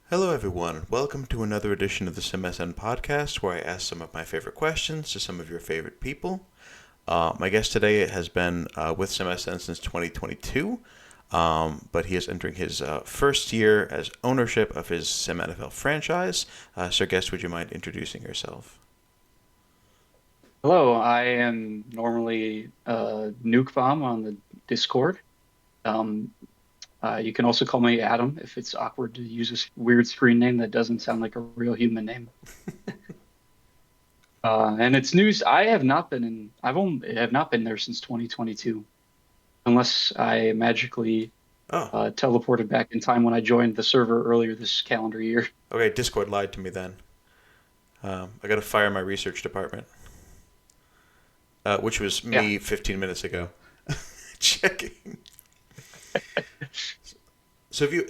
Hello, everyone. Welcome to another edition of the SimSN podcast, where I ask some of my favorite questions to some of your favorite people. My guest today has been with SimSN since 2022, but he is entering his first year as ownership of his Sim NFL franchise. So, guest, would you mind introducing yourself? Hello, I am normally Newkbomb on the Discord. Um, you can also call me Adam if it's awkward to use a weird screen name that doesn't sound like a real human name. And it's news. I have not been there since 2022, unless I magically Oh, teleported back in time when I joined the server earlier this calendar year. okay. Discord lied to me then. I got to fire my research department, which was Yeah. me 15 minutes ago. Checking. So, you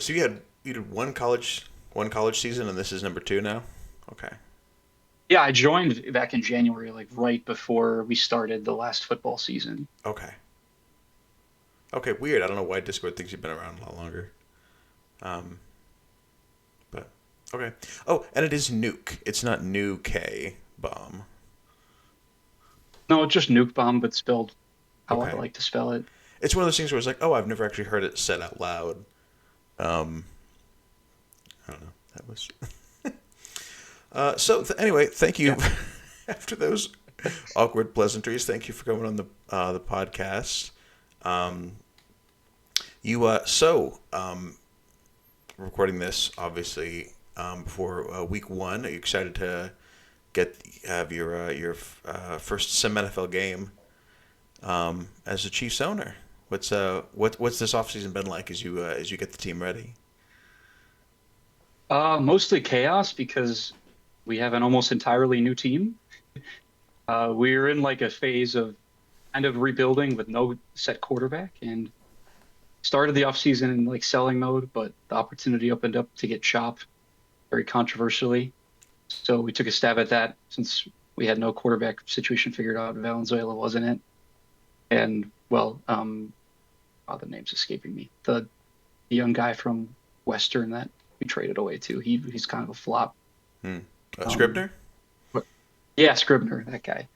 did one college season, and this is number two now. Okay. Yeah, I joined back in January, like right before we started the last football season. Okay. Okay, weird. I don't know why Discord thinks you've been around a lot longer. Um, but okay. Oh, and it is Nuke. It's not New K bomb. No, it's just Nukebomb, but spelled how I Okay. like to spell it. It's one of those things where it's like, oh, I've never actually heard it said out loud. Um, I don't know. That was. Anyway, thank you. Yeah. After those awkward pleasantries, thank you for coming on the podcast. Um, you recording this obviously before week one. Are you excited to have your first Sim NFL game as the Chiefs owner? What's this offseason been like as you get the team ready? Mostly chaos because we have an almost entirely new team. We're in like a phase of kind of rebuilding with no set quarterback and started the offseason in like selling mode, but the opportunity opened up to get Chop very controversially. So we took a stab at that since we had no quarterback situation figured out. Valenzuela wasn't it. And well, the name's escaping me. The young guy from Western that we traded away to. He's kind of a flop. Hmm. Um, Scribner? but yeah, Scribner, that guy.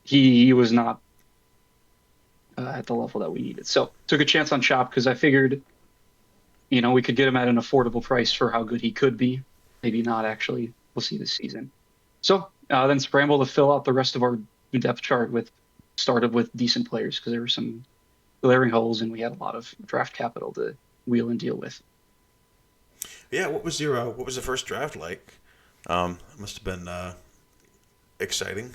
He was not at the level that we needed. So took a chance on Chop because I figured, we could get him at an affordable price for how good he could be. Maybe not actually. We'll see this season. So then scramble to fill out the rest of our depth chart with started with decent players because there were some glaring holes and we had a lot of draft capital to wheel and deal with. Yeah. What was the first draft like? It must have been exciting.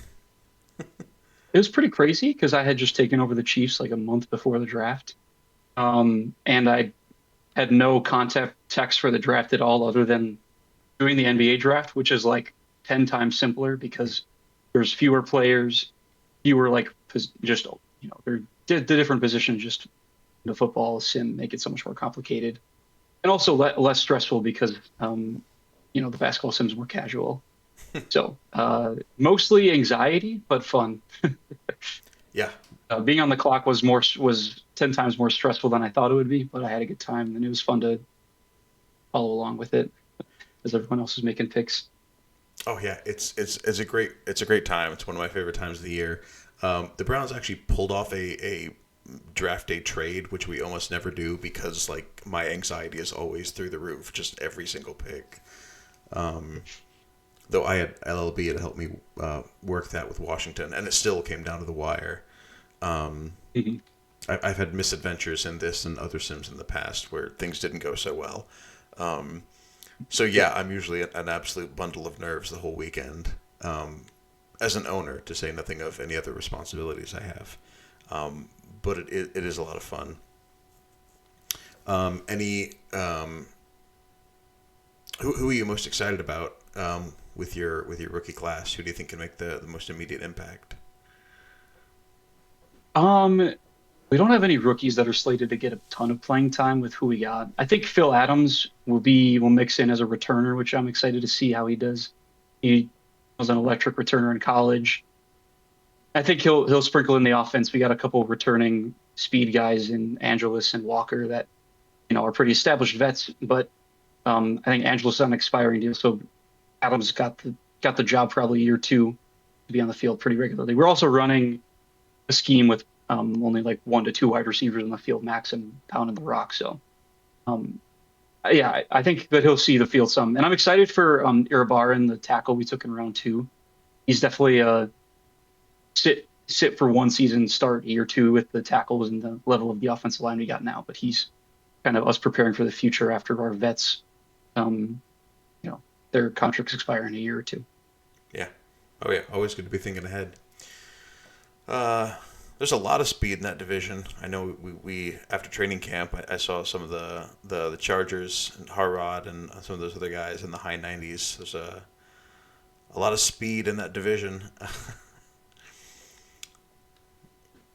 It was pretty crazy because I had just taken over the Chiefs like a month before the draft. And I had no contact text for the draft at all other than doing the NBA draft, which is like 10 times simpler because there's fewer players, fewer like just, they're the different positions just the football sim make it so much more complicated and also less stressful because, the basketball sim's more casual. So, mostly anxiety, but fun. Yeah. Being on the clock was 10 times more stressful than I thought it would be, but I had a good time and it was fun to follow along with it as everyone else is making picks. Oh yeah. It's a great time. It's one of my favorite times of the year. The Browns actually pulled off a draft day trade, which we almost never do because like my anxiety is always through the roof, just every single pick. Um, though I had LLB to help me work that with Washington, and it still came down to the wire. Um, Mhm. I've had misadventures in this and other sims in the past where things didn't go so well. Um, so Yeah. yeah, I'm usually an absolute bundle of nerves the whole weekend. As an owner, to say nothing of any other responsibilities I have. But it is a lot of fun. Any who are you most excited about with your rookie class? Who do you think can make the most immediate impact? Um, we don't have any rookies that are slated to get a ton of playing time with who we got. I think Phil Adams will mix in as a returner, which I'm excited to see how he does. He was an electric returner in college. I think he'll sprinkle in the offense. We got a couple of returning speed guys in Angelus and Walker that, are pretty established vets, but I think Angela's on an expiring deal, so Adams got the job probably year two to be on the field pretty regularly. We're also running a scheme with only like 1 to 2 wide receivers in the field, max and down in the rock. So um, yeah, I think that he'll see the field some, and I'm excited for Irabar, the tackle we took in round two. He's definitely a sit for 1 season, start year two with the tackles and the level of the offensive line we got now. But he's kind of us preparing for the future after our vets, um, you know, their contracts expire in a year or two. Yeah. Oh yeah. Always good to be thinking ahead. Uh, there's a lot of speed in that division. I know we after training camp, I saw some of the Chargers and Harrod and some of those other guys in the high 90s. There's a lot of speed in that division.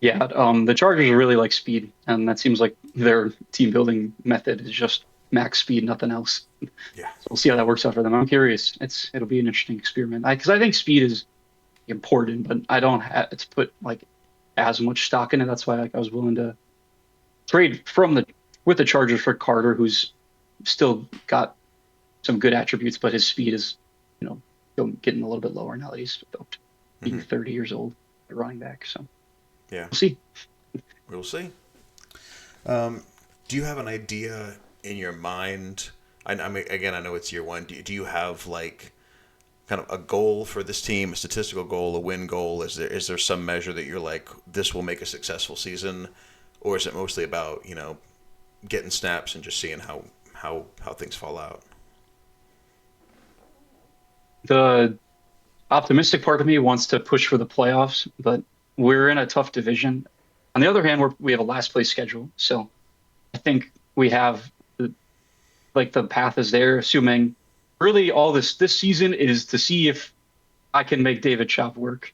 Yeah, the Chargers really like speed, and that seems like their team building method is just max speed, nothing else. Yeah. So we'll see how that works out for them. I'm curious. It'll be an interesting experiment. Because I think speed is important, but I don't have to put like as much stock in it. That's why like I was willing to trade with the Chargers for Carter, who's still got some good attributes, but his speed is, you know, getting a little bit lower now that he's about being Mm-hmm. 30 years old, running back. So Yeah. we'll see. We'll see. Do you have an idea in your mind? I mean, again, I know it's year one. Do you have like kind of a goal for this team, a statistical goal, a win goal? Is there some measure that you're like, this will make a successful season, or is it mostly about getting snaps and just seeing how things fall out? The optimistic part of me wants to push for the playoffs, but we're in a tough division. On the other hand, we have a last place schedule, so I think we have like the path is there, assuming really all this season is to see if I can make David Chop work.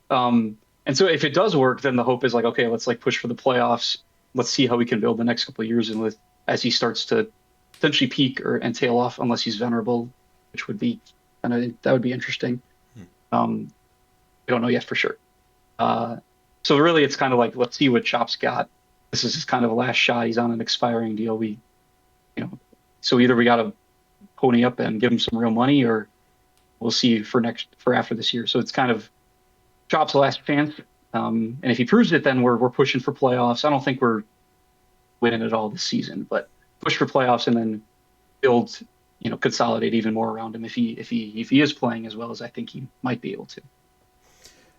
And so if it does work, then the hope is like, okay, let's like push for the playoffs. Let's see how we can build the next couple of years and with as he starts to potentially peak and tail off, unless he's venerable, which would be that would be interesting. Hmm. We don't know yet for sure. Uh, so really, it's kind of like let's see what Chop's got. This is his kind of last shot. He's on an expiring deal. You know, so either we got to pony up and give him some real money, or we'll see for after this year. So it's kind of Chop's last chance. And if he proves it, then we're pushing for playoffs. I don't think we're winning it all this season, but push for playoffs and then build, consolidate even more around him if he is playing as well as I think he might be able to.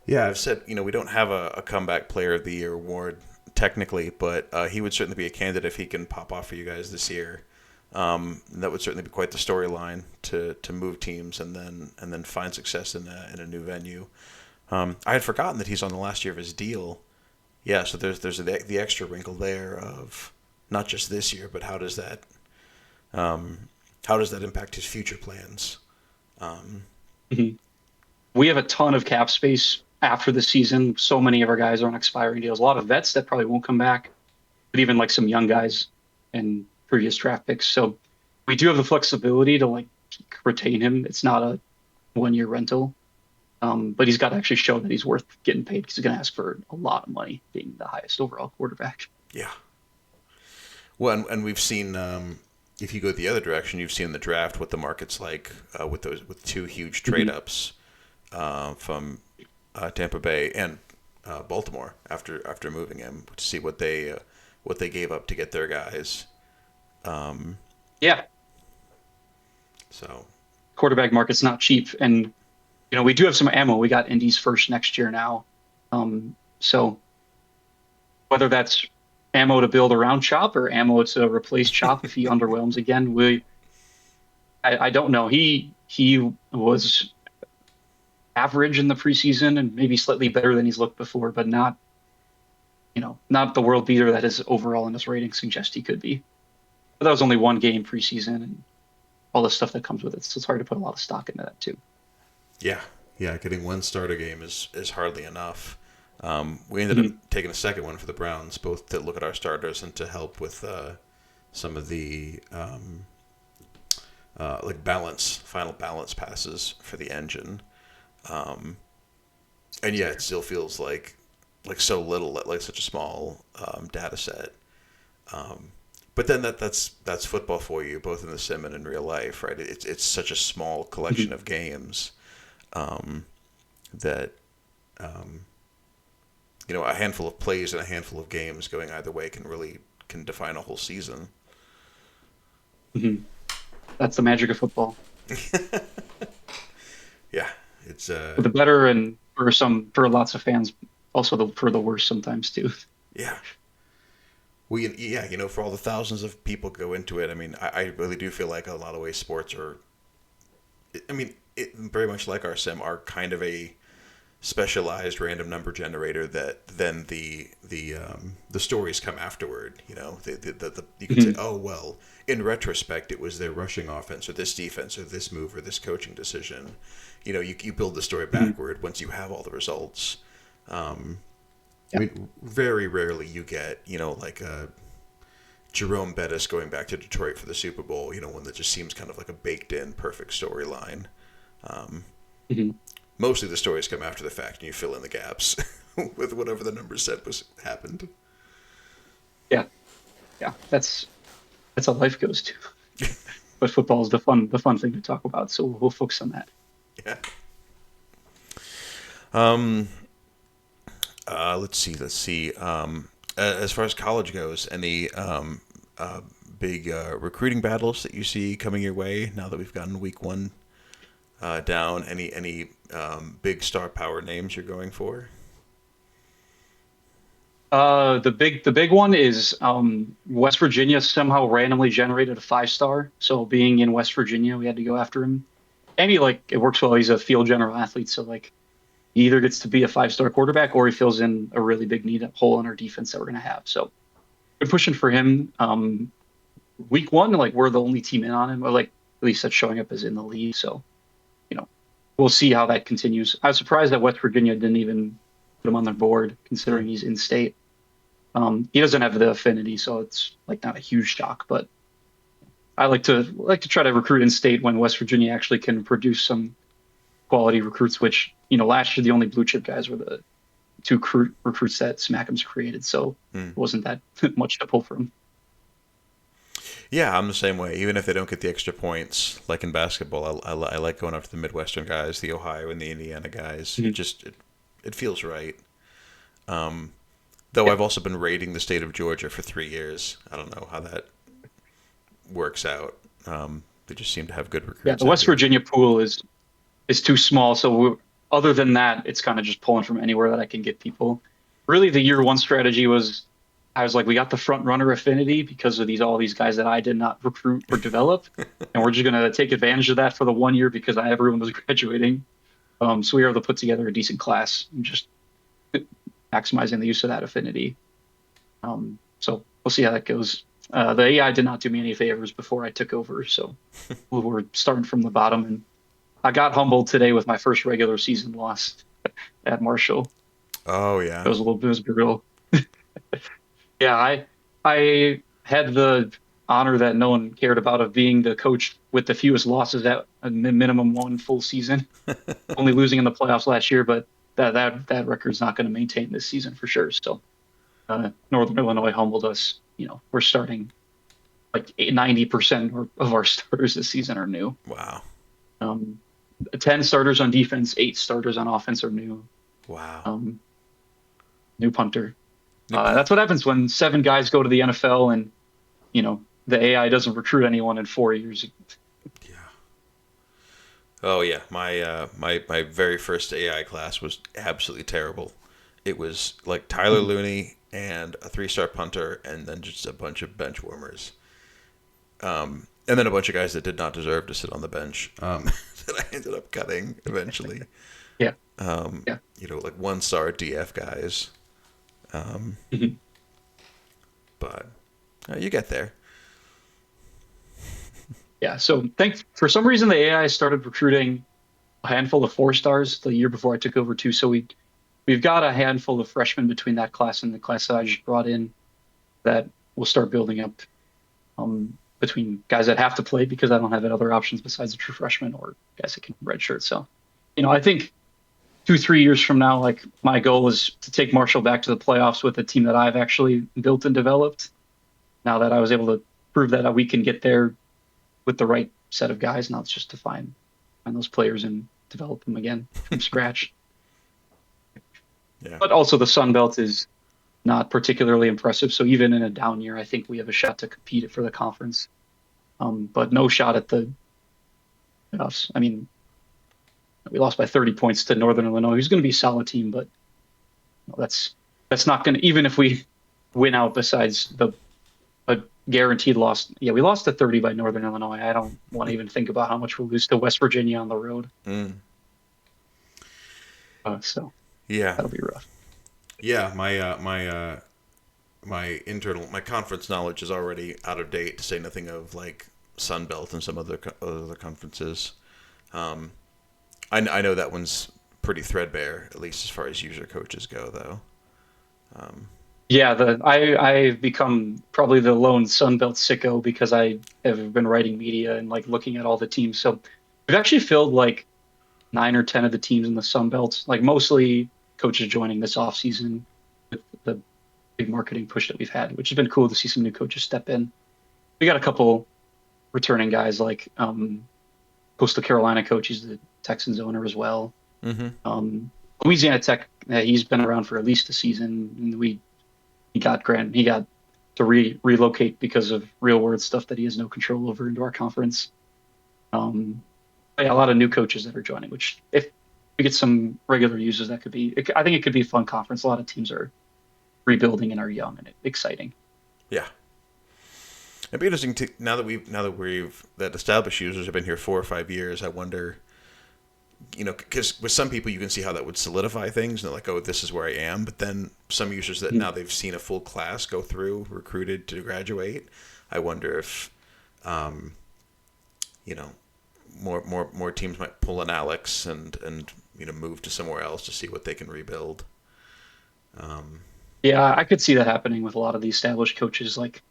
Yeah, I've said we don't have a comeback player of the year award technically, but he would certainly be a candidate if he can pop off for you guys this year. That would certainly be quite the storyline to move teams and then find success in a new venue. I had forgotten that he's on the last year of his deal. Yeah, so there's the extra wrinkle there of not just this year, but how does that impact his future plans? Mhm. We have a ton of cap space after the season. So many of our guys are on expiring deals. A lot of vets that probably won't come back, but even like some young guys and previous draft picks. So we do have the flexibility to like retain him. It's not a 1 year rental. But he's got to actually show that he's worth getting paid because he's going to ask for a lot of money, being the highest overall quarterback. Yeah. Well, and we've seen if you go the other direction, you've seen the draft what the market's like with two huge trade ups from Tampa Bay and Baltimore after moving him to see what they gave up to get their guys. Yeah, So quarterback market's not cheap, and we do have some ammo. We got Indy's first next year now, so whether that's ammo to build around Chop or ammo to replace Chop if he underwhelms again, I don't know. He was average in the preseason and maybe slightly better than he's looked before, but not the world beater that his overall in his rating suggests he could be. But that was only one game preseason and all the stuff that comes with it. So it's hard to put a lot of stock into that too. yeah, getting one starter game is hardly enough. We ended up taking a second one for the Browns, both to look at our starters and to help with some of the like final balance passes for the engine. And yeah, it still feels like so little, like such a small data set. But then that's football for you, both in the sim and in real life, right? It's such a small collection of games, um, that um, a handful of plays and a handful of games going either way can define a whole season. Hmm. That's the magic of football. Yeah, it's For the better, and for lots of fans, also for the worse sometimes too. yeah. Yeah, for all the thousands of people go into it, I mean, I really do feel like a lot of ways sports are, I mean, very much like our sim, are kind of a specialized random number generator that then the stories come afterward. You could say, Mhm. oh well, in retrospect, it was their rushing offense or this defense or this move or this coaching decision. You build the story Mhm. backward once you have all the results. Um, I Yeah. mean, very rarely you get like a Jerome Bettis going back to Detroit for the Super Bowl. One that just seems kind of like a baked in perfect storyline. Um, Mhm. Mostly the stories come after the fact, and you fill in the gaps with whatever the numbers said was happened. Yeah. Yeah. That's how life goes too. But football is the fun thing to talk about. So we'll focus on that. Yeah. Um. Let's see. As far as college goes, any big recruiting battles that you see coming your way now that we've gotten week one down? Any big star power names you're going for? The big one is West Virginia somehow randomly generated a 5-star. So being in West Virginia, we had to go after him. And he like it works well. He's a field general athlete, so like he either gets to be a 5-star quarterback or he fills in a really big need hole in our defense that we're gonna have. So we're pushing for him. Week one, like we're the only team in on him, or like at least that's showing up as in the league. So you know, we'll see how that continues. I was surprised that West Virginia didn't even put him on their board, Hmm. considering he's in state. He doesn't have the affinity, so it's like not a huge shock. But I like to try to recruit in state when West Virginia actually can produce some quality recruits. Which last year the only blue chip guys were the two recruits that Smackham's created, so Hmm. it wasn't that much to pull from. Yeah, I'm the same way. Even if they don't get the extra points, like in basketball, I like going after the Midwestern guys, the Ohio and the Indiana guys. Mhm. It feels right. Um, though Yeah, I've also been raiding the state of Georgia for 3 years. I don't know how that works out. They just seem to have good yeah. recruits The out West here. Virginia pool is too small, so other than that, it's kind of just pulling from anywhere that I can get people. Really, the year one strategy was I was like, we got the front runner affinity because of all these guys that I did not recruit or develop, and we're just gonna take advantage of that for the 1 year because everyone was graduating. So we were able to put together a decent class and just maximizing the use of that affinity. So we'll see how that goes. The AI did not do me any favors before I took over, so we were starting from the bottom, and I got humbled today with my first regular season loss at Marshall. Oh yeah. It was brutal. Yeah, I had the honor that no one cared about of being the coach with the fewest losses at a minimum one full season, only losing in the playoffs last year, but that record's not going to maintain this season for sure. So Northern Illinois humbled us. We're starting like 90% of our starters this season are new. Wow. Um, 10 starters on defense, 8 starters on offense are new. Wow. Um, New punter. Nope. That's what happens when 7 guys go to the NFL and the AI doesn't recruit anyone in 4 years. Yeah. Oh yeah. My very first AI class was absolutely terrible. It was like Tyler Mhm. Looney and a 3-star punter, and then just a bunch of bench warmers. And then a bunch of guys that did not deserve to sit on the bench, that I ended up cutting eventually. Yeah, Um, yeah. like 1-star DF guys. Um, Mhm. but you get there. Yeah. So for some reason the AI started recruiting a handful of 4 stars the year before I took over too. So we've got a handful of freshmen between that class and the class that I just brought in that will start building up between guys that have to play because I don't have other options besides a true freshman or guys that can redshirt. So, I think 2, 3 years from now, like my goal is to take Marshall back to the playoffs with a team that I've actually built and developed, now that I was able to prove that we can get there with the right set of guys. Now it's just to find those players and develop them again from scratch. Yeah. But also the Sun Belt is not particularly impressive. So even in a down year, I think we have a shot to compete for the conference. But no shot at the playoffs. I mean, we lost by 30 points to Northern Illinois, who's going to be a solid team, but that's not going to, even if we win out besides the a guaranteed loss. Yeah, we lost to 30 by Northern Illinois. I don't want to even think about how much we'll lose to West Virginia on the road. So Yeah. that'll be rough. Yeah. My conference knowledge is already out of date, to say nothing of like Sun Belt and some other conferences. I know that one's pretty threadbare, at least as far as user coaches go, though. Yeah, I've become probably the lone Sun Belt sicko because I have been writing media and like looking at all the teams. So we've actually filled like 9 or 10 of the teams in the Sun Belt, like mostly coaches joining this offseason with the big marketing push that we've had, which has been cool to see some new coaches step in. We got a couple returning guys like Coastal Carolina coach, he's the Texans owner as well. Louisiana Tech, he's been around for at least a season, and he got to relocate because of real world stuff that he has no control over into our conference. Yeah, a lot of new coaches that are joining, which if we get some regular users, that I think it could be a fun conference. A lot of teams are rebuilding and are young and exciting. Yeah. It'd be interesting to now that established users have been here 4 or 5 years. I wonder, because with some people you can see how that would solidify things, and they're like, oh, this is where I am. But then some users that now they've seen a full class go through, recruited to graduate. I wonder if, more teams might pull an Alex and move to somewhere else to see what they can rebuild. Yeah, I could see that happening with a lot of the established coaches. Like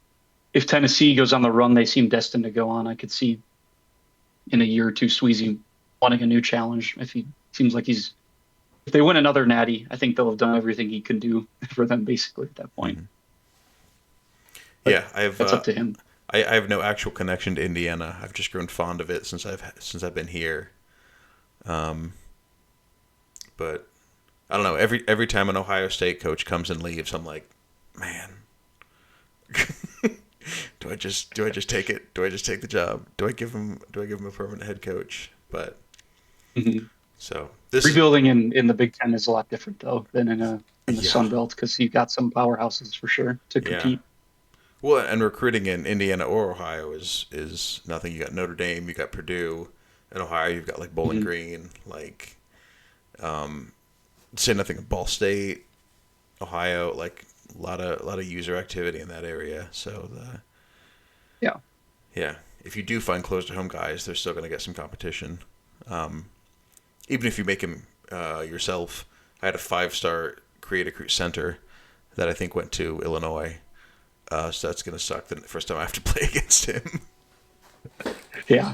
if Tennessee goes on the run they seem destined to go on, I could see in a year or two Sweezy wanting a new challenge. If he seems like if they win another natty, I think they'll have done everything he can do for them basically at that point. Yeah, that's up to him. I have no actual connection to Indiana. I've just grown fond of it since I've been here. But I don't know. Every time an Ohio State coach comes and leaves, I'm like, man, do I just take it? Do I just take the job? Do I give him a permanent head coach? But so this rebuilding in the Big Ten is a lot different though than in the Sun Belt, because you've got some powerhouses for sure to compete. Well, and recruiting in Indiana or Ohio is nothing. You got Notre Dame, you got Purdue. In Ohio, you've got like Bowling Green, like say nothing of Ball State, Ohio, like a lot of user activity in that area. So if you do find close to home guys, they're still going to get some competition. Even if you make him yourself. I had a 5-star create recruit center that I think went to Illinois. So that's going to suck the first time I have to play against him. Yeah.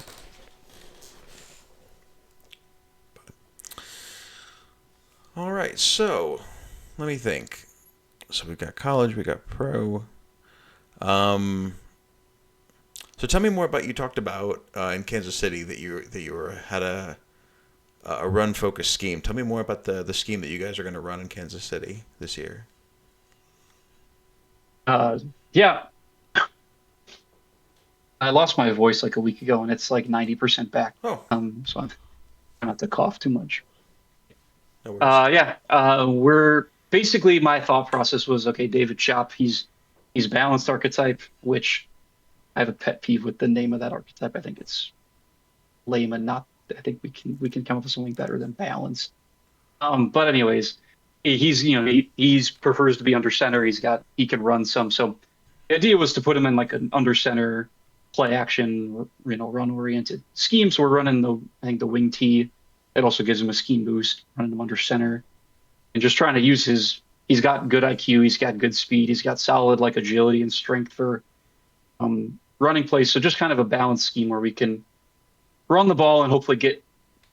All right, so let me think. So we've got college, we got pro. So tell me more about, you talked about in Kansas City that you had a run focused scheme. Tell me more about the scheme that you guys are going to run in Kansas City this year. Yeah. I lost my voice like a week ago, and it's like 90% back. Oh. So I'm trying not to cough too much. No worries. We're basically, my thought process was, okay, David Chop, he's balanced archetype, which I have a pet peeve with the name of that archetype. I think it's lame and not. I think we can come up with something better than balanced. But anyways, he's prefers to be under center. He can run some. So the idea was to put him in like an under center play action, run oriented scheme. So we're running the wing T. It also gives him a scheme boost, running him under center, and just trying to use he's got good IQ, he's got good speed, he's got solid like agility and strength for running plays. So just kind of a balanced scheme where we can run the ball and hopefully get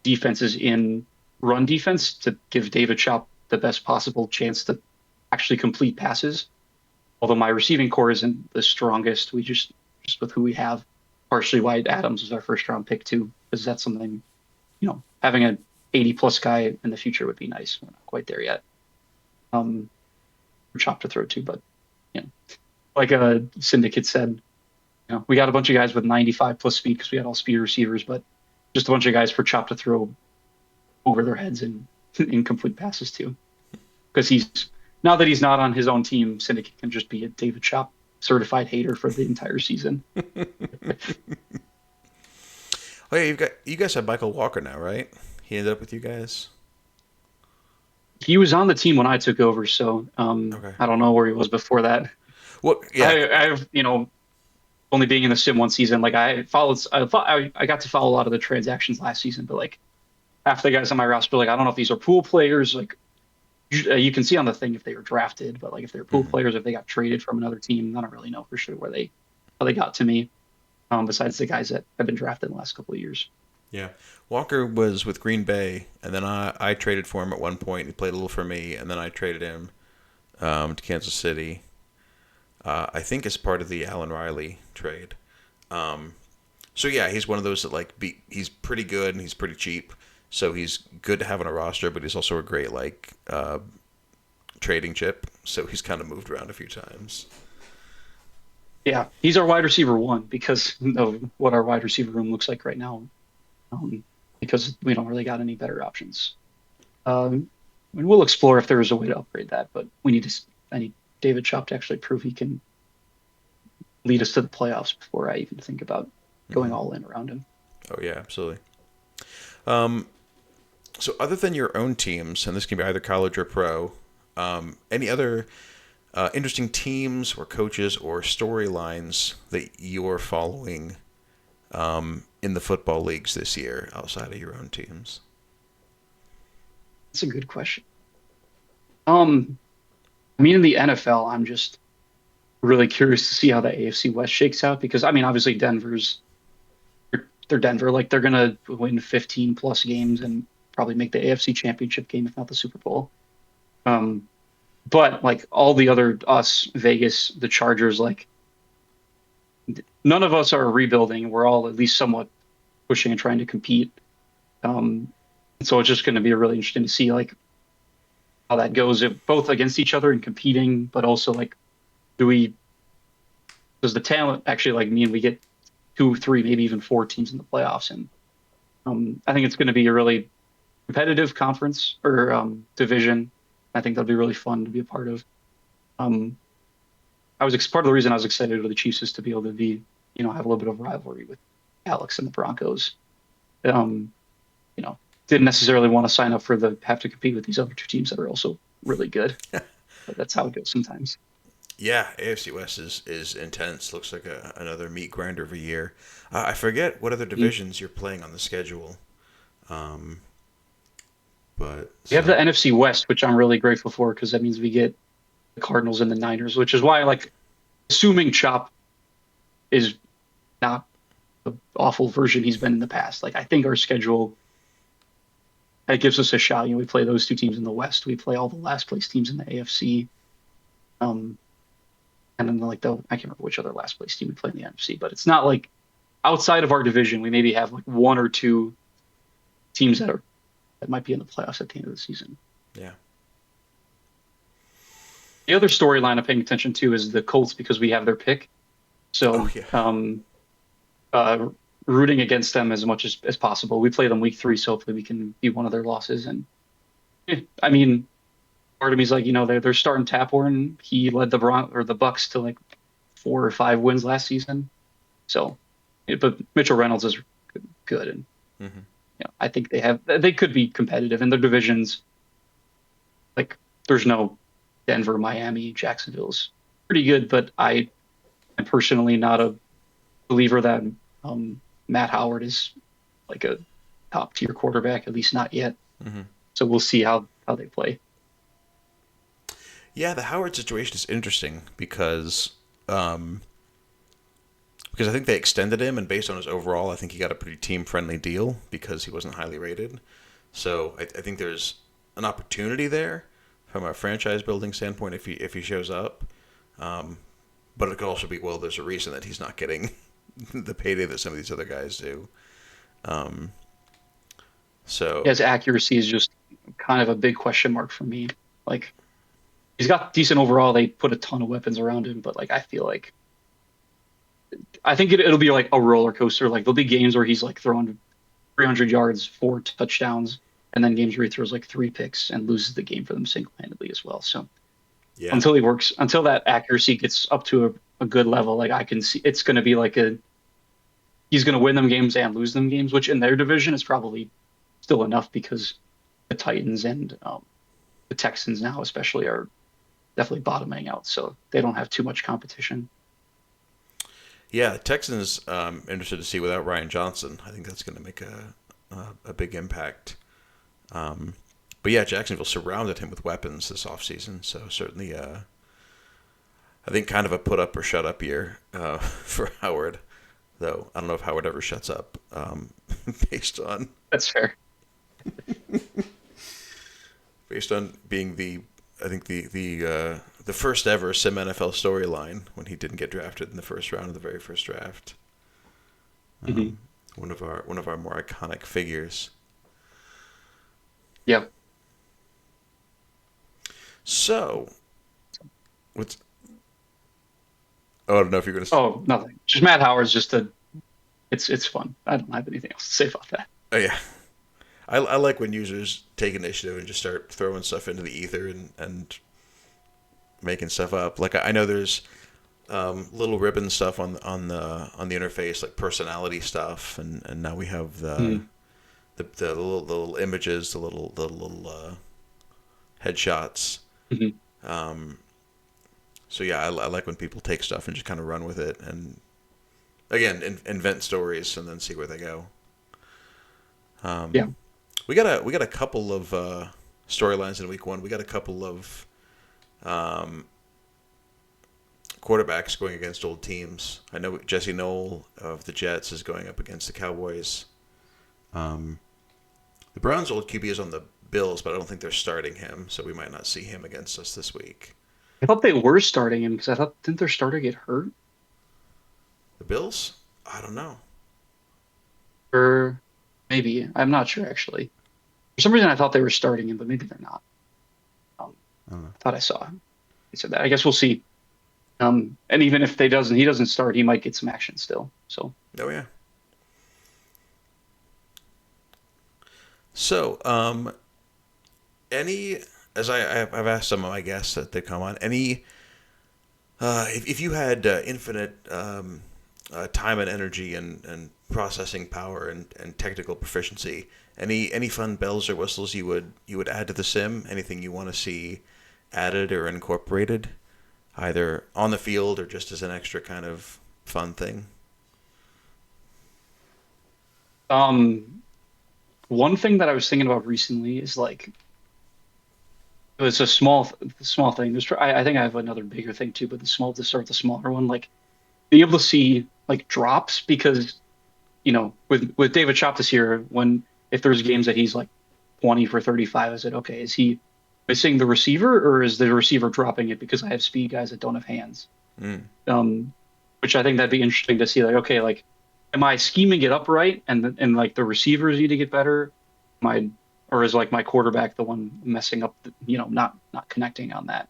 defenses in run defense to give David Chop the best possible chance to actually complete passes. Although my receiving core isn't the strongest, we just with who we have, partially why Adams was our first round pick too, because that's something, having an 80 plus guy in the future would be nice. We're not quite there yet. Um, chop to throw too, but you know, like Syndicate said, we got a bunch of guys with 95 plus speed because we had all speed receivers, but just a bunch of guys for chop to throw over their heads and incomplete passes too. Because now that he's not on his own team, Syndicate can just be a David Chop certified hater for the entire season. Oh yeah, you guys have Michael Walker now, right? He ended up with you guys. He was on the team when I took over, so Okay. I don't know where he was before that. Well, yeah. I've only being in the sim one season, like I got to follow a lot of the transactions last season, but like half the guys on my roster, like I don't know if these are pool players, like you can see on the thing if they were drafted, but like if they're pool Mhm. players, if they got traded from another team, I don't really know for sure how they got to me. Besides the guys that have been drafted in the last couple of years. Yeah. Walker was with Green Bay, and then I traded for him at one point. He played a little for me, and then I traded him to Kansas City. I think as part of the Allen Riley trade. Um, so yeah, he's one of those that he's pretty good and he's pretty cheap. So he's good to have on a roster, but he's also a great trading chip. So he's kind of moved around a few times. Yeah, he's our wide receiver one because of what our wide receiver room looks like right now. Um, because we don't really got any better options. And we'll explore if there is a way to upgrade that, but I need David Chop to actually prove he can lead us to the playoffs before I even think about going Hmm. all in around him. Oh yeah, absolutely. Um, so other than your own teams, and this can be either college or pro, any other interesting teams or coaches or storylines that you're following in the football leagues this year outside of your own teams? That's a good question. Um, I mean, in the NFL, I'm just really curious to see how the AFC West shakes out because I mean, obviously they're Denver, like they're gonna win 15 plus games and probably make the AFC Championship game, if not the Super Bowl. Um, but like all the other us, Vegas, the Chargers, like none of us are rebuilding. We're all at least somewhat pushing and trying to compete. And so it's just going to be really interesting to see like how that goes, both against each other and competing, but also like do we does the talent actually like mean we get two, three, maybe even four teams in the playoffs? And I think it's going to be a really competitive conference or division. I think that'll be really fun to be a part of. Um, part of the reason I was excited for the Chiefs is to be able to have a little bit of rivalry with Alex and the Broncos. Um, didn't necessarily want to sign up for have to compete with these other two teams that are also really good, but that's how it goes sometimes. Yeah, AFC West is intense. Looks like another meat grinder of a year. I forget what other We divisions you're playing on the schedule. Um, but have the so NFC West, which I'm really grateful for because that means we get the Cardinals and the Niners, which is why like assuming Chop is not the awful version he's been in the past. Like I think our schedule it gives us a shot. We play those two teams in the West. We play all the last place teams in the AFC. Um, and then I can't remember which other last place team we play in the NFC, but it's not like outside of our division, we maybe have like one or two teams that might be in the playoffs at the end of the season. yeah. The other storyline I'm paying attention to is the Colts because we have their pick. Oh So yeah. uh, rooting against them as much as possible. We play them week 3, so hopefully we can be one of their losses. And I mean, part of me is like, they're starting Taphorn. He led the Bucks to like 4 or 5 wins last season. So, but Mitchell Reynolds is good, and Hmm. I think they could be competitive in their divisions. Like, there's no Denver, Miami, Jacksonville's pretty good, but I am personally not a believer that Matt Howard is like a top tier quarterback, at least not yet. Hmm. So we'll see how they play. Yeah, the Howard situation is interesting because I think they extended him, and based on his overall, I think he got a pretty team friendly deal because he wasn't highly rated. So I think there's an opportunity there from a franchise building standpoint if he shows up. But it could also be, well, there's a reason that he's not getting the payday that some of these other guys do. Um, so His accuracy is just kind of a big question mark for me. Like he's got decent overall. They put a ton of weapons around him, but like I feel like I think it'll be like a roller coaster. Like there'll be games where he's like throwing 300 yards, 4 touchdowns, and then games where he throws like 3 picks and loses the game for them single-handedly as well. So yeah, until that accuracy gets up to a good level, like I can see it's going to be like he's going to win them games and lose them games, which in their division is probably still enough because the Titans and the Texans now especially are definitely bottoming out, so they don't have too much competition. yeah. Texans interested to see without Ryan Johnson. I think that's going to make a big impact. But yeah, Jacksonville surrounded him with weapons this offseason, so certainly, I think kind of a put up or shut up year for Howard. Though I don't know if Howard ever shuts up, based on That's fair. being I think the first ever Sim NFL storyline when he didn't get drafted in the first round of the very first draft. Hmm. One of our more iconic figures. Yep. So, what's oh, I don't know if you're gonna. Oh, nothing. Just Matt Howard's just a. It's fun. I don't have anything else to say about that. Oh yeah, I like when users take initiative and just start throwing stuff into the ether and making stuff up. Like I know there's little ribbon stuff on the interface, like personality stuff, and now we have Mm. the little images, the little headshots. Hmm. Um, so yeah, I like when people take stuff and just kind of run with it, and again, invent stories and then see where they go. Yeah. We got a couple of storylines in week one. We got a couple of um, quarterbacks going against old teams. I know Jesse Knoll of the Jets is going up against the Cowboys. Um, the Browns' old QB is on the Bills, but I don't think they're starting him, so we might not see him against us this week. I thought they were starting him because I thought didn't their starter get hurt? The Bills? I don't know. Or maybe I'm not sure actually. For some reason, I thought they were starting him, but maybe they're not. I don't know. I thought I saw him. He said that. I guess we'll see. And even if he doesn't start, he might get some action still. So Oh yeah. So, any as I've asked some of my guests that they come on, any if you had infinite time and energy and processing power and technical proficiency, any fun bells or whistles you would add to the sim? Anything you want to see added or incorporated, either on the field or just as an extra kind of fun thing? um, one thing that I was thinking about recently is like it was a small thing. I think I have another bigger thing too, but to start with the smaller one, like being able to see like drops because with David Chop this year, when if there's games that he's like 20 for 35, is it okay? Is he missing the receiver or is the receiver dropping it because I have speed guys that don't have hands? Mm. Um, which I think that'd be interesting to see. Like, okay, like, am I scheming it up right, and like the receivers need to get better? My or is like my quarterback the one messing up? Not connecting on that.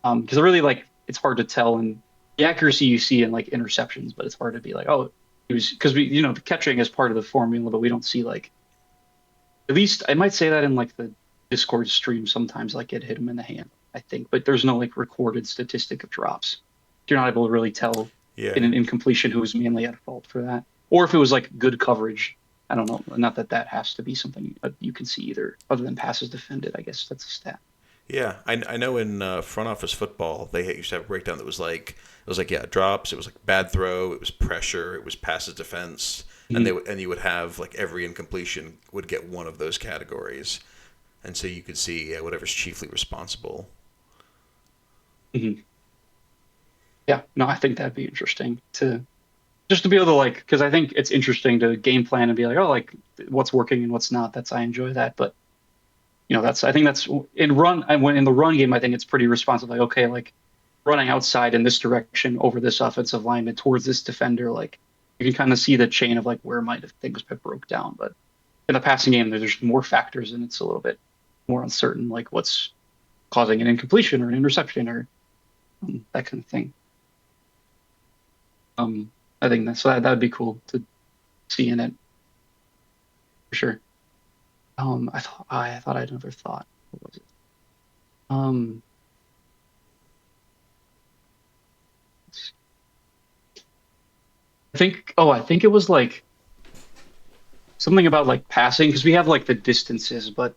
Because I really like it's hard to tell, and the accuracy you see in like interceptions, but it's hard to be like, oh, he was because the catching is part of the formula, but we don't see like at least I might say that in like the Discord stream sometimes like it hit him in the hand, I think, but there's no like recorded statistic of drops. You're not able to really tell in Yeah. an incompletion who was mainly at fault for that, or if it was like good coverage. I don't know. Not that that has to be something you can see either, other than passes defended. I guess that's a stat. Yeah, I know in front office football they used to have a breakdown that was like it was like, yeah, drops, it was like bad throw, it was pressure, it was passes defense, and Mhm. and you would have like every incompletion would get one of those categories, and so you could see, yeah, whatever's chiefly responsible. Mhm. Yeah, no, I think that'd be interesting to just to be able to like, because I think it's interesting to game plan and be like, oh, like what's working and what's not. That's I enjoy that, but I think that's in run and when in the run game, I think it's pretty responsive. Like, okay, like running outside in this direction over this offensive lineman towards this defender, like you can kind of see the chain of like where might have things have broke down. But in the passing game, there's more factors and it's a little bit more uncertain, like what's causing an incompletion or an interception or that kind of thing. I think that would be cool to see in it for sure. I thought I had another thought. What was it? Um, I think it was like something about like passing because we have like the distances, but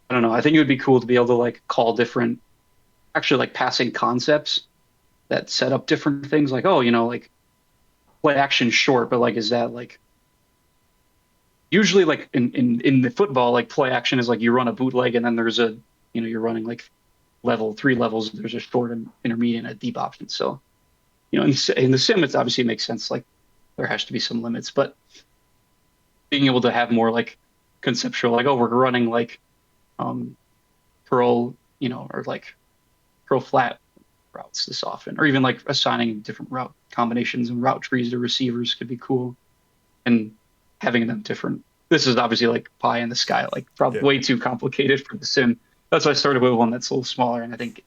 I don't know. I think it would be cool to be able to like call different, actually like passing concepts that set up different things. Like, oh, like play action short, but like, is that like usually like in the football, like play action is like you run a bootleg and then there's a, you're running like level 3 levels. There's a short and intermediate and a deep option. So, in the sim, it's obviously makes sense. Like there has to be some limits, but being able to have more like conceptual, like, oh, we're running like um curl, or like curl flat routes this often, or even like assigning different route combinations and route trees to receivers could be cool. And having them different. This is obviously like pie in the sky, like probably Yeah. way too complicated for the sim. That's why I started with one that's a little smaller and I think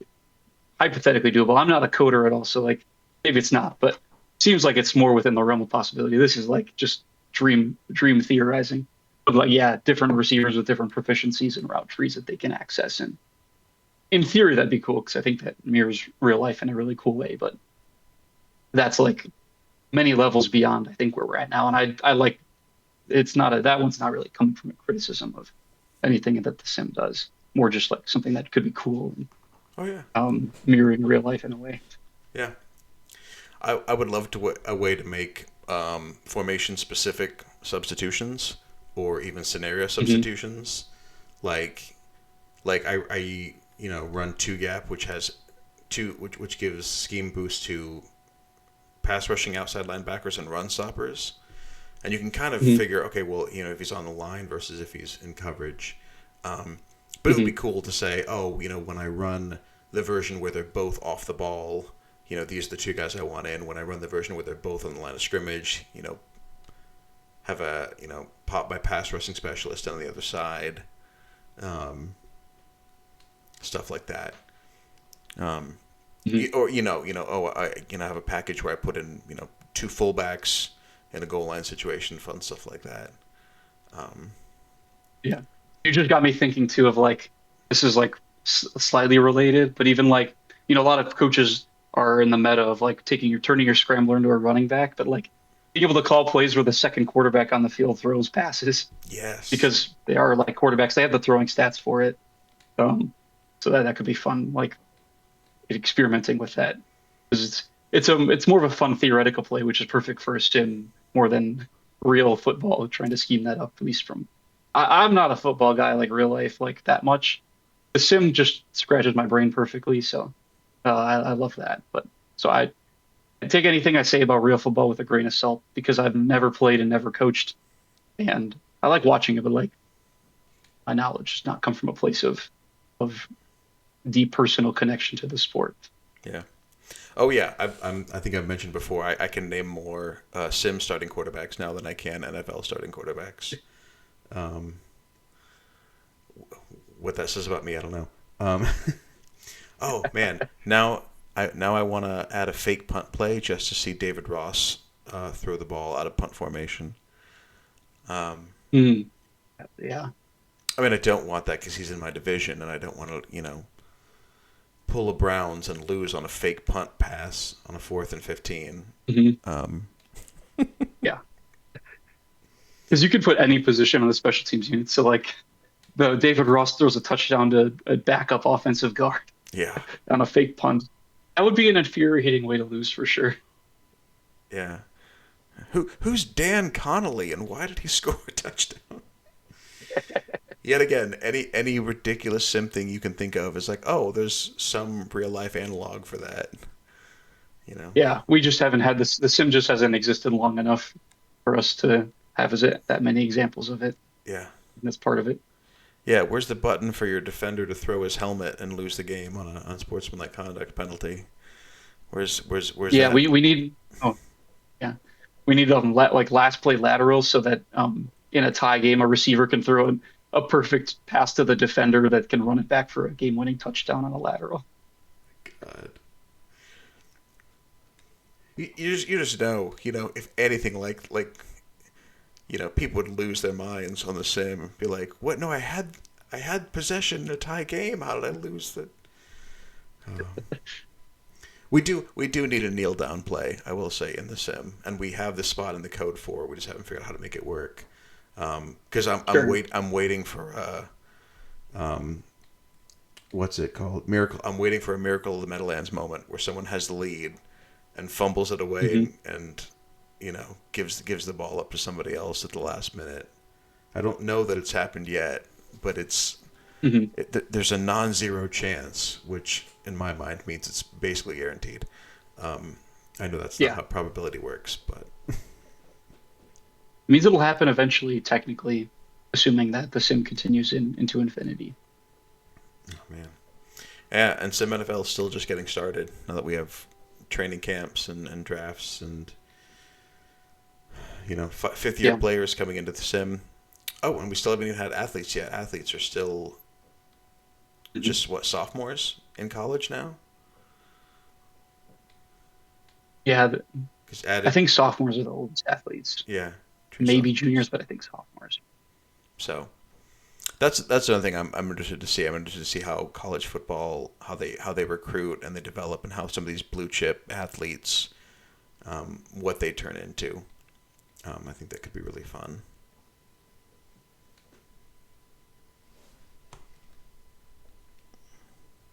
hypothetically doable. I'm not a coder at all, so like maybe it's not, but seems like it's more within the realm of possibility. This is like just dream theorizing. But like yeah, different receivers with different proficiencies and route trees that they can access. And in theory that'd be cool because I think that mirrors real life in a really cool way. But that's like many levels beyond I think where we're at now. And I like it's not that one's not really coming from a criticism of anything that the sim does. More just like something that could be cool and Oh yeah. mirroring real life in a way. Yeah. I would love a way to make formation specific substitutions or even scenario Hmm. substitutions. Like I run two gap, which has which gives scheme boost to pass rushing outside linebackers and run stoppers. And you can kind of Hmm. figure, okay, well, if he's on the line versus if he's in coverage. But it would be Hmm. cool to say, oh, when I run the version where they're both off the ball, these are the two guys I want in. When I run the version where they're both on the line of scrimmage, have pop my pass rushing specialist on the other side, um, stuff like that. Um, Hmm. or oh, I have a package where I put in two fullbacks in a goal line situation, fun stuff like that. Um, Yeah, you just got me thinking too of like this is like slightly related, but even like a lot of coaches are in the meta of like turning your scrambler into a running back, but like being able to call plays where the second quarterback on the field throws passes yes. because they are like quarterbacks. They have the throwing stats for it. Um, so that could be fun, like experimenting with that. Because it's more of a fun theoretical play, which is perfect for a sim more than real football. Trying to scheme that up, at least from I'm not a football guy like real life like that much. The sim just scratches my brain perfectly, so I love that. But so I take anything I say about real football with a grain of salt because I've never played and never coached, and I like watching it, but like my knowledge does not come from a place of deep personal connection to the sport. Yeah. Oh yeah. I think I've mentioned before. I can name more Sim starting quarterbacks now than I can NFL starting quarterbacks. Um, what that says about me, I don't know. Um, oh man. Now I want to add a fake punt play just to see David Ross throw the ball out of punt formation. Um, Mm, yeah. I mean, I don't want that because he's in my division, and I don't want to, pull a Browns and lose on a fake punt pass on a 4th and 15. Hmm. Um, Yeah. Because you could put any position on the special teams unit. So like the David Ross throws a touchdown to a backup offensive guard yeah, on a fake punt. That would be an infuriating way to lose for sure. yeah. Who's Dan Connolly and why did he score a touchdown? Yet again, any ridiculous sim thing you can think of is like, oh, there's some real life analog for that. You know? Yeah, we just haven't had this. The sim just hasn't existed long enough for us to have that many examples of it. Yeah. And that's part of it. Yeah, where's the button for your defender to throw his helmet and lose the game on a unsportsmanlike conduct penalty? Where's Yeah, that? we need. Oh, yeah, we need like last play laterals so that in a tie game a receiver can throw a perfect pass to the defender that can run it back for a game-winning touchdown on a lateral. God. You just know, if anything people would lose their minds on the sim and be like, "What? No, I had possession in a tie game. How did I lose the?" Oh. We do need a kneel down play, I will say, in the sim, and we have the spot in the code for it. We just haven't figured out how to make it work. Because Sure. I'm waiting for what's it called? Miracle. I'm waiting for a Miracle of the Meadowlands moment where someone has the lead and fumbles it away Hmm. and gives the ball up to somebody else at the last minute. I don't know that it's happened yet, but Hmm. there's a non-zero chance, which in my mind means it's basically guaranteed. Um, I know that's not Yeah, how probability works, but it means it'll happen eventually, technically, assuming that the sim continues into infinity. oh man, yeah. And Sim NFL is still just getting started now that we have training camps and drafts and fifth year Yeah. players coming into the sim. Oh, and we still haven't even had athletes yet. Athletes are still Mhm. just what, sophomores in college now? Yeah, Because I added, think sophomores are the oldest athletes. yeah, true Maybe juniors, sophomores. but I think sophomores. So that's another thing I'm interested to see. I'm interested to see how college football, how they recruit and they develop, and how some of these blue chip athletes, what they turn into. I think that could be really fun.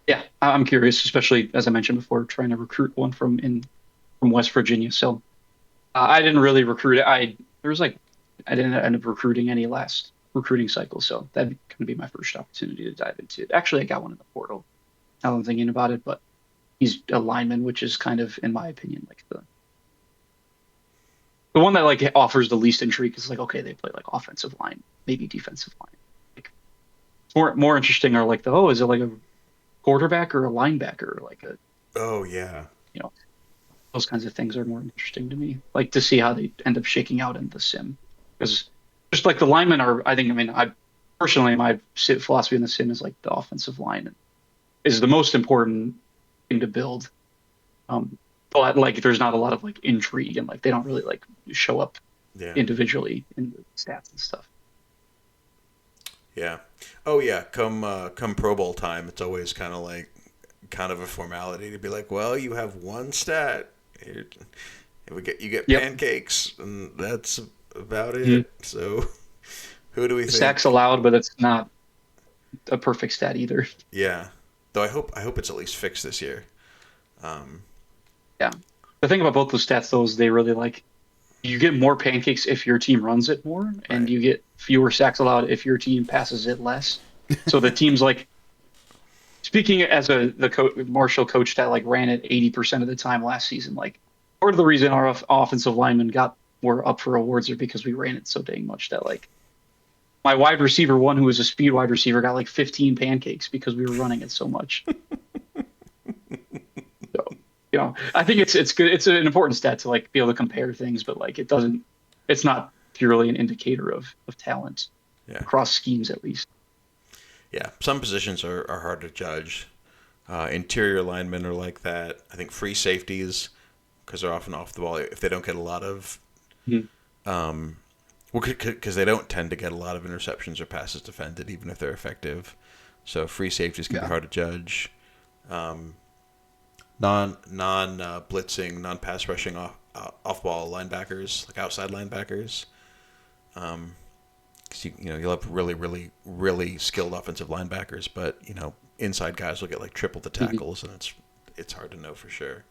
Yeah, I'm curious, especially as I mentioned before, trying to recruit one from West Virginia. So I didn't really recruit. There was like I didn't end up recruiting any last recruiting cycle, so that'd going to be my first opportunity to dive into it. Actually, I got one in the portal. Now that I'm thinking about it, but he's a lineman, which is kind of, in my opinion, like the one that like offers the least intrigue. Is like, okay, they play like offensive line, maybe defensive line. Like more interesting are like is it like a quarterback or a linebacker, like a Oh yeah, you know those kinds of things are more interesting to me. Like to see how they end up shaking out in the sim, because just like the linemen are, I mean, I personally my philosophy in the sim is like the offensive line is the most important thing to build. Um, but like there's not a lot of like intrigue and like they don't really like show up yeah, individually in the stats and stuff. yeah. Oh yeah. Come Pro Bowl time, it's always kind of a formality to be like, well, you have one stat. You get Yep. pancakes, and that's about Mhm. it. So who do we The sacks think? allowed, but it's not a perfect stat either. Yeah. Though I hope it's at least fixed this year. Um, Yeah. The thing about both those stats though is they really like you get more pancakes if your team runs it more, and right. you get fewer sacks allowed if your team passes it less. So the teams like speaking as Marshall coach that like ran it 80% of the time last season, like part of the reason our offensive linemen got were up for awards are because we ran it so dang much that like my wide receiver one who was a speed wide receiver got like 15 pancakes because we were running it so much. So, I think it's good. It's an important stat to like be able to compare things, but like it's not purely an indicator of talent Yeah. across schemes at least. Yeah. Some positions are hard to judge. Interior linemen are like that. I think free safeties, because they're often off the ball if they don't get a lot of Mhm. um, well, because they don't tend to get a lot of interceptions or passes defended, even if they're effective. So free safeties can be Yeah. hard to judge. Um, non blitzing, non pass rushing off ball linebackers, like outside linebackers. Because you'll have really really skilled offensive linebackers, but inside guys will get like triple the Mhm. tackles, and it's hard to know for sure.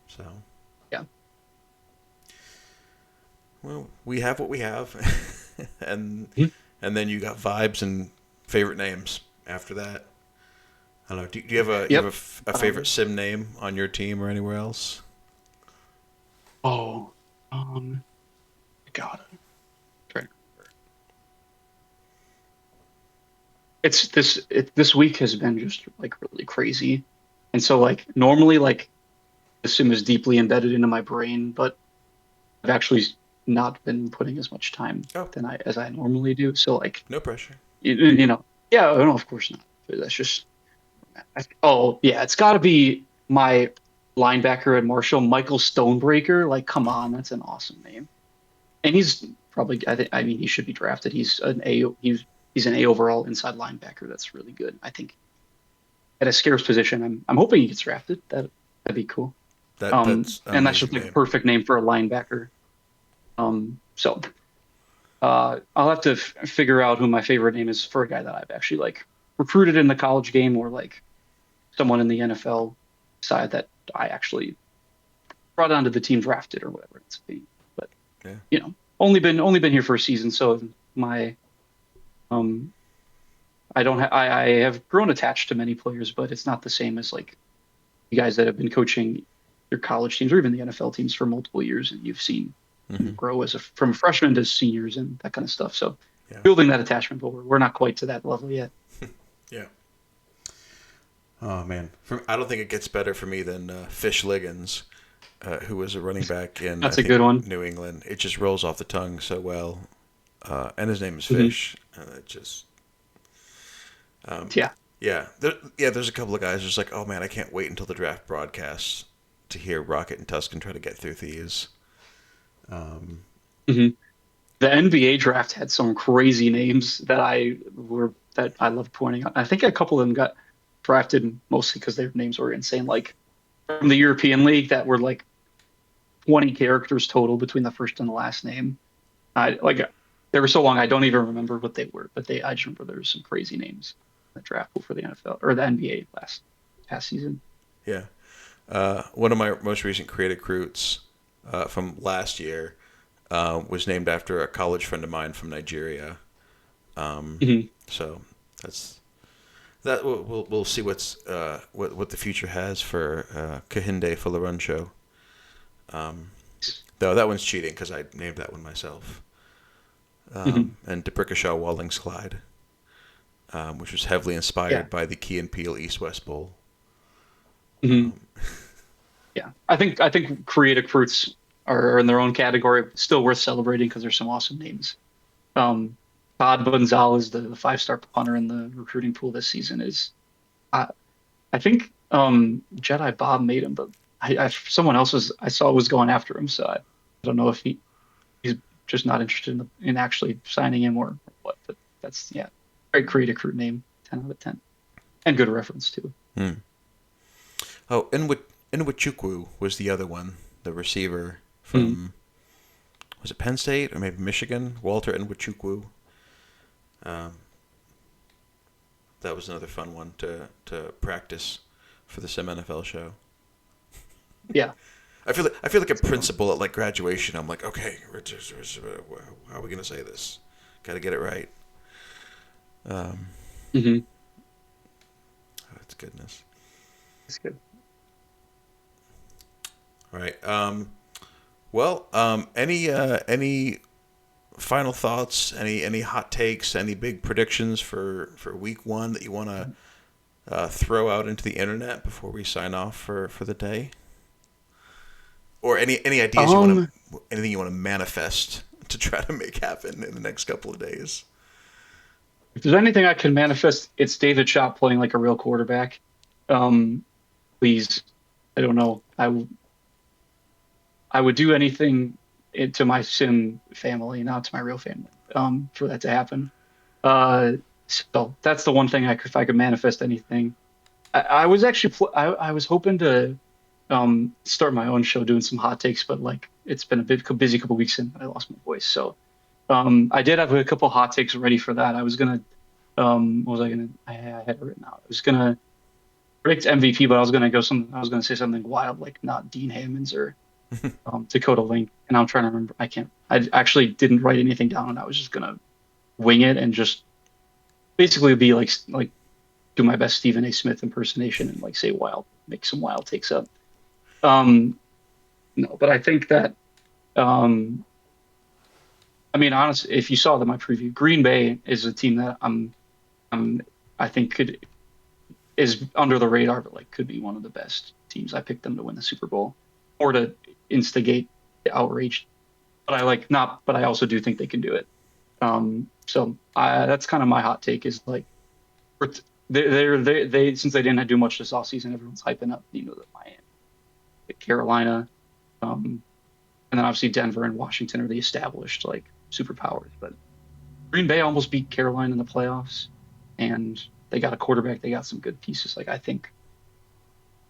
So Yeah. well, we have what we have, and Mhm. and then you got vibes and favorite names after that. I don't know. Do you have a you have Yep. a favorite sim name on your team or anywhere else? Oh, God, I'm trying to remember. This week has been just like really crazy, and so like normally like assume is deeply embedded into my brain, but I've actually not been putting as much time Oh, than I as I normally do. So like, no pressure. you know, yeah, no, of course not. But that's just, oh yeah, it's got to be my linebacker at Marshall, Michael Stonebreaker. Like, come on, that's an awesome name. And he's probably, I mean, he should be drafted. He's an A overall inside linebacker. That's really good. I think at a scarce position, I'm hoping he gets drafted. That'd be cool. That's an And that's just amazing like a name. perfect name for a linebacker. So I'll have to figure out who my favorite name is for a guy that I've actually like recruited in the college game, or like someone in the NFL side that I actually brought onto the team, drafted, or whatever it's be. But Yeah. only been here for a season, so my um I don't I have grown attached to many players, but it's not the same as like you guys that have been coaching your college teams or even the NFL teams for multiple years, and you've seen them Hmm. grow from freshmen to seniors and that kind of stuff. So Yeah. building that attachment, but we're not quite to that level yet. Yeah. Oh man, I don't think it gets better for me than Fish Liggins, who was a running back in I That's a think good one. New England. It just rolls off the tongue so well, and his name is Hmm. Fish, and it just Yeah. yeah, There's a couple of guys just like, oh man, I can't wait until the draft broadcasts to hear Rocket and Tuscan try to get through these. Hmm. The NBA draft had some crazy names that I love pointing out. I think a couple of them got drafted mostly because their names were insane. Like from the European League, that were like 20 characters total between the first and the last name. I like they were so long I don't even remember what they were, but I just remember there was some crazy names in the draft pool for the NFL or the NBA past season. Yeah, one of my most recent creative recruits from last year was named after a college friend of mine from Nigeria. Hmm. So that's that. We'll see what the future has for Kahinde Fularuncho. Though that one's cheating because I named that one myself. Hmm. And Depricashaw Wallings Clyde, which was heavily Yeah. inspired by the Key and Peele East West Bowl. Hmm. Yeah. I think creative fruits are in their own category, still worth celebrating because there's some awesome names. Um, Todd Gonzalez, the five-star punter in the recruiting pool this season, is I, I think Jedi Bob made him, but someone else I saw was going after him, so I don't know if he's just not interested in actually signing him or what. But that's, yeah, great creative recruit name, 10 out of 10, and good reference too. Hmm. Oh, Inwachukwu was the other one, the receiver Mm. from, was it Penn State or maybe Michigan? Walter Inwachukwu. Um, that was another fun one to practice for the Sim NFL show. Yeah, I feel like a that's a good one. principal at like graduation. I'm like, okay, how are we gonna say this? Got to get it right. Um, Hmm. oh, that's goodness. That's good. All right. Well, any final thoughts? Any hot takes? Any big predictions for week one that you want to throw out into the internet before we sign off for the day? Or any ideas you want Um, to anything you want to manifest to try to make happen in the next couple of days? if there's anything I can manifest, it's David Schaap playing like a real quarterback. Um, please, I don't know. I would do anything to my sim family, not to my real family, for that to happen. Uh, so that's the one thing if I could manifest anything. I was actually I was hoping to start my own show doing some hot takes, but like it's been a bit busy couple weeks and I lost my voice. So I did have a couple hot takes ready for that. I was gonna what was I gonna I had it written out. I was gonna predict MVP, but I was gonna say something wild like not Dean Hammonds or Dakota Link, and I'm trying to remember. I can't. I actually didn't write anything down, and I was just gonna wing it and just basically be like do my best Stephen A. Smith impersonation and like say make some wild takes up. Um, no, but I think that um, I mean, honestly, if you saw my preview, Green Bay is a team that I'm I think could is under the radar, but like could be one of the best teams. I picked them to win the Super Bowl or to instigate the outrage. But I like not. But I also do think they can do it. So that's kind of my hot take is like they since they didn't do much this offseason, everyone's hyping up the Miami, the Carolina, and then obviously Denver and Washington are the established like superpowers. But Green Bay almost beat Carolina in the playoffs, and they got a quarterback. They got some good pieces. Like I think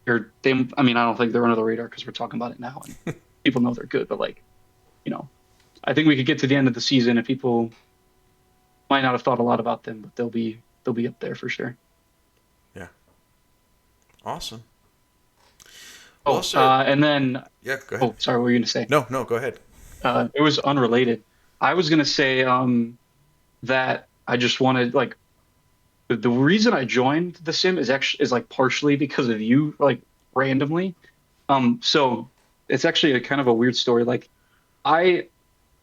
they're they. I mean, I don't think they're under the radar because we're talking about it now and people know they're good. But like you know, I think we could get to the end of the season and people might not have thought a lot about them, but they'll be up there for sure. Yeah. Awesome. Oh, Well, sir. And then Yeah, go ahead. oh, sorry, what were you gonna say? No, go ahead. It was unrelated. I was gonna say that I just wanted like the reason I joined the sim is like partially because of you, like randomly. So it's actually a kind of a weird story. Like I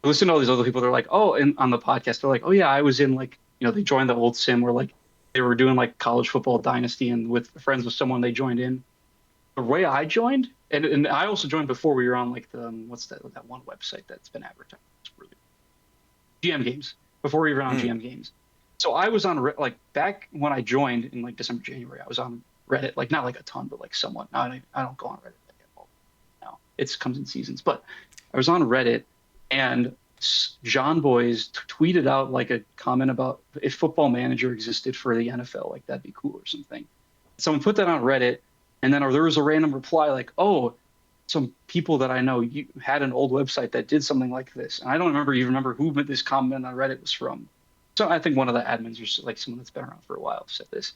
listen to all these other people. They're like, oh, and on the podcast, they're like, oh yeah, I was in like, they joined the old sim where like they were doing like college football dynasty and with friends with someone they joined in. The way I joined, and I also joined before we were on like the what's that one website that's been advertised. It's really GM Games before we were on GM Games. So I was on like back when I joined in like December January. I was on Reddit, like not like a ton, but like somewhat. I don't go on Reddit now. It comes in seasons, but I was on Reddit and John Boys tweeted out like a comment about if Football Manager existed for the NFL, like that'd be cool or something. Someone put that on Reddit, and then there was a random reply like, "Oh, some people that I know you had an old website that did something like this." And I don't remember who this comment on Reddit was from. So I think one of the admins or like someone that's been around for a while said this,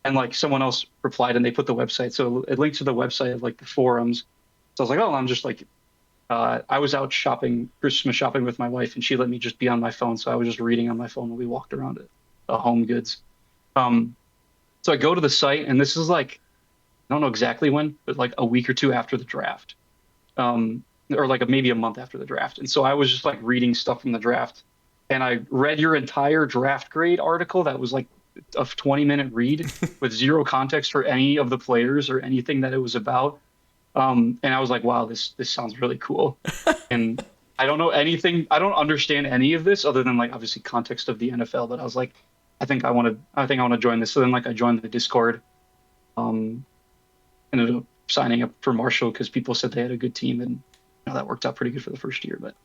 and like someone else replied and they put the website. So it linked to the website of like the forums. So I was like, "Oh, I'm just like." I was out Christmas shopping with my wife, and she let me just be on my phone. So I was just reading on my phone when we walked around at Home Goods. So I go to the site, and this is like, I don't know exactly when, but like a week or two after the draft, or like maybe a month after the draft. And so I was just like reading stuff from the draft, and I read your entire draft grade article that was like a 20-minute read with zero context for any of the players or anything that it was about. And I was like, wow, this sounds really cool. And I don't know anything. I don't understand any of this other than like obviously context of the NFL. But I was like, I think I want to join this. So then like I joined the Discord. Ended up signing up for Marshall because people said they had a good team, and that worked out pretty good for the first year. But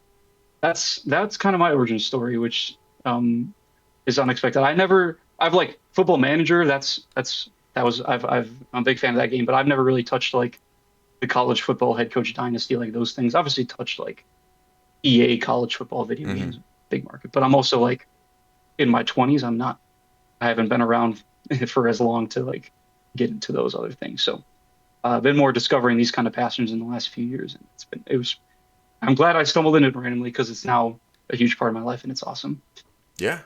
that's kind of my origin story, which is unexpected. I've like Football Manager. I'm a big fan of that game, but I've never really touched like the college football head coach dynasty, like those things. Obviously touched like EA college football video games, big market. But I'm also like in my 20s. I haven't been around for as long to like get into those other things. So I've been more discovering these kind of passions in the last few years, and I'm glad I stumbled into it randomly because it's now a huge part of my life and it's awesome. Yeah.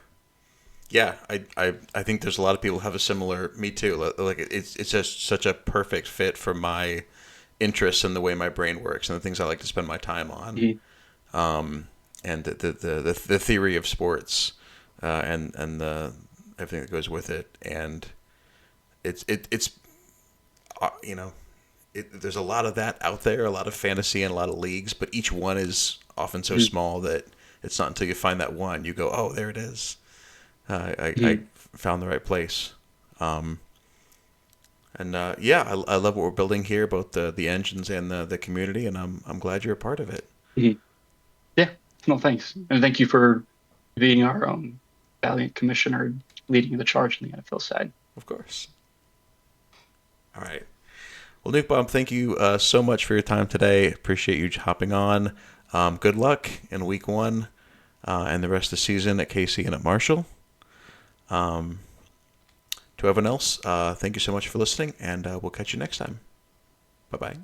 Yeah, I think there's a lot of people who have a similar, me too. Like it's just such a perfect fit for my interests and the way my brain works and the things I like to spend my time on, and the theory of sports, and the everything that goes with it, and it's there's a lot of that out there, a lot of fantasy and a lot of leagues, but each one is often so small that it's not until you find that one you go, oh, there it is. I found the right place. I love what we're building here, both the engines and the community, and I'm glad you're a part of it. Yeah, no, thanks, and thank you for being our valiant commissioner, leading the charge on the NFL side. Of course. All right. Well, Newkbomb, thank you so much for your time today. Appreciate you hopping on. Good luck in Week 1 and the rest of the season at KC and at Marshall. To everyone else, thank you so much for listening, and we'll catch you next time. Bye-bye.